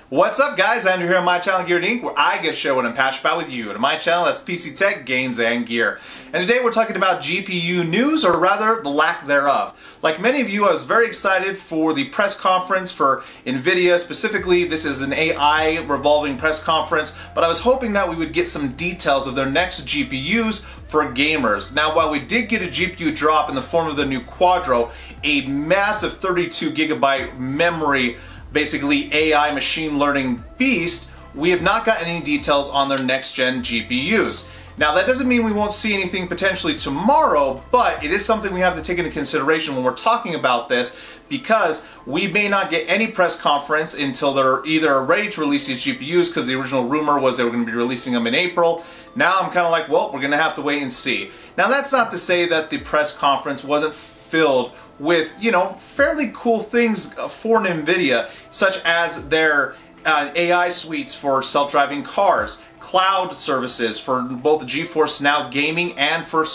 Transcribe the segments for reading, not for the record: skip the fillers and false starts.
What's up guys, Andrew here on my channel GearedInc, where I get to share what I'm passionate about with you. And on my channel, that's PC Tech, Games, and Gear. And today we're talking about GPU news, or rather, the lack thereof. Like many of you, I was very excited for the press conference for Nvidia. Specifically, this is an AI revolving press conference, but I was hoping that we would get some details of their next GPUs for gamers. Now, while we did get a GPU drop in the form of the new Quadro, a massive 32 gigabyte memory, basically AI machine learning beast, we have not gotten any details on their next gen GPUs. Now that doesn't mean we won't see anything potentially tomorrow, but it is something we have to take into consideration when we're talking about this, because we may not get any press conference until they're either ready to release these GPUs, because the original rumor was they were going to be releasing them in April. Now I'm kind of like, well, we're going to have to wait and see. Now that's not to say that the press conference wasn't filled with, you know, fairly cool things for Nvidia, such as their AI suites for self-driving cars, cloud services for both GeForce Now gaming and for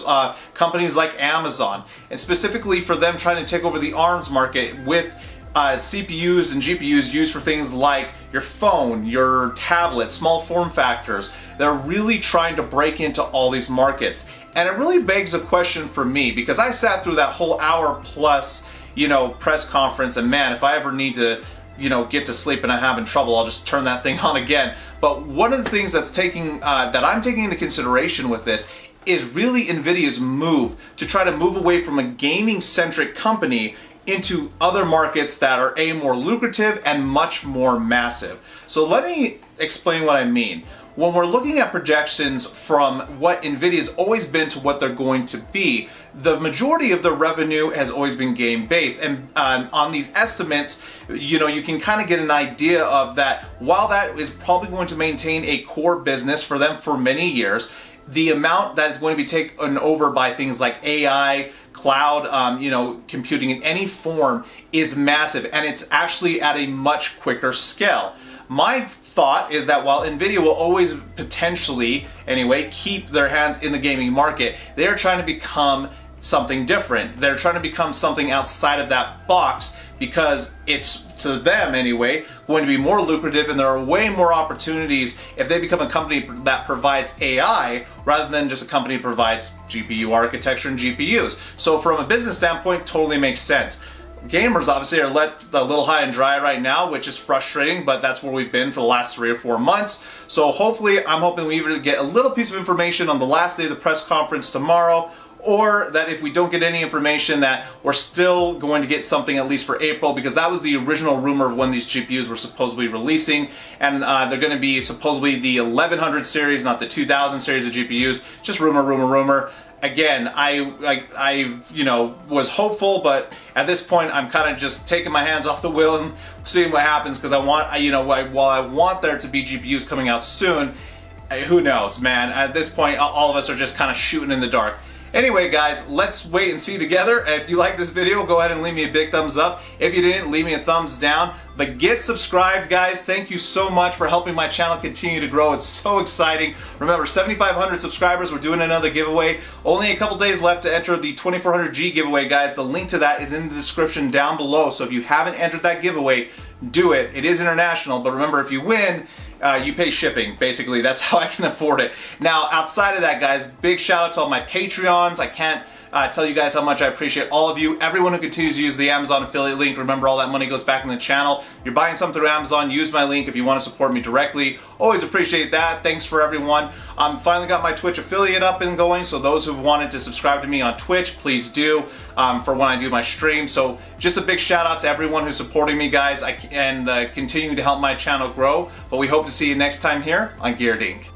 companies like Amazon, and specifically for them trying to take over the ARMS market with CPUs and GPUs used for things like your phone, your tablet, small form factors. They're really trying to break into all these markets. And it really begs a question for me, because I sat through that whole hour plus, you know, press conference, and man, if I ever need to, you know, get to sleep and I'm having trouble, I'll just turn that thing on again. But one of the things that's that I'm taking into consideration with this is really Nvidia's move to try to move away from a gaming-centric company into other markets that are more lucrative and much more massive. So let me explain what I mean. When we're looking at projections from what Nvidia's always been to what they're going to be, the majority of their revenue has always been game-based, and on these estimates, you know, you can kind of get an idea of that. While that is probably going to maintain a core business for them for many years, the amount that is going to be taken over by things like AI, cloud, you know, computing in any form is massive, and it's actually at a much quicker scale. My thought is that while Nvidia will always potentially, anyway, keep their hands in the gaming market, they are trying to become something different. They're trying to become something outside of that box, because it's, to them anyway, going to be more lucrative, and there are way more opportunities if they become a company that provides AI rather than just a company that provides GPU architecture and GPUs. So from a business standpoint, totally makes sense. Gamers obviously are let a little high and dry right now, which is frustrating, but that's where we've been for the last 3 or 4 months. So hopefully, I'm hoping we either get a little piece of information on the last day of the press conference tomorrow, or that if we don't get any information, that we're still going to get something at least for April, because that was the original rumor of when these GPUs were supposedly releasing, and they're going to be supposedly the 1100 series, not the 2000 series of GPUs. Just rumor, rumor, rumor. Again, I you know, was hopeful, but at this point I'm kind of just taking my hands off the wheel and seeing what happens, because I want, you know, while I want there to be GPUs coming out soon, who knows, man. At this point, all of us are just kind of shooting in the dark. Anyway guys, let's wait and see together. If you like this video, go ahead and leave me a big thumbs up. If you didn't, leave me a thumbs down. But get subscribed, guys. Thank you so much for helping my channel continue to grow. It's so exciting. Remember, 7,500 subscribers, we're doing another giveaway. Only a couple days left to enter the 2400G giveaway, guys. The link to that is in the description down below. So if you haven't entered that giveaway, do it. It is international, but remember, if you win, you pay shipping. Basically, that's how I can afford it. Now, outside of that, guys, big shout out to all my Patreons. I can't tell you guys how much I appreciate all of you. Everyone who continues to use the Amazon affiliate link, remember, all that money goes back in the channel. You're buying something through Amazon, use my link if you want to support me directly. Always appreciate that. Thanks for everyone. Finally got my Twitch affiliate up and going, so those who've wanted to subscribe to me on Twitch, please do, for when I do my stream. So just a big shout out to everyone who's supporting me, guys, and continuing to help my channel grow. But we hope to see you next time here on GearedInc.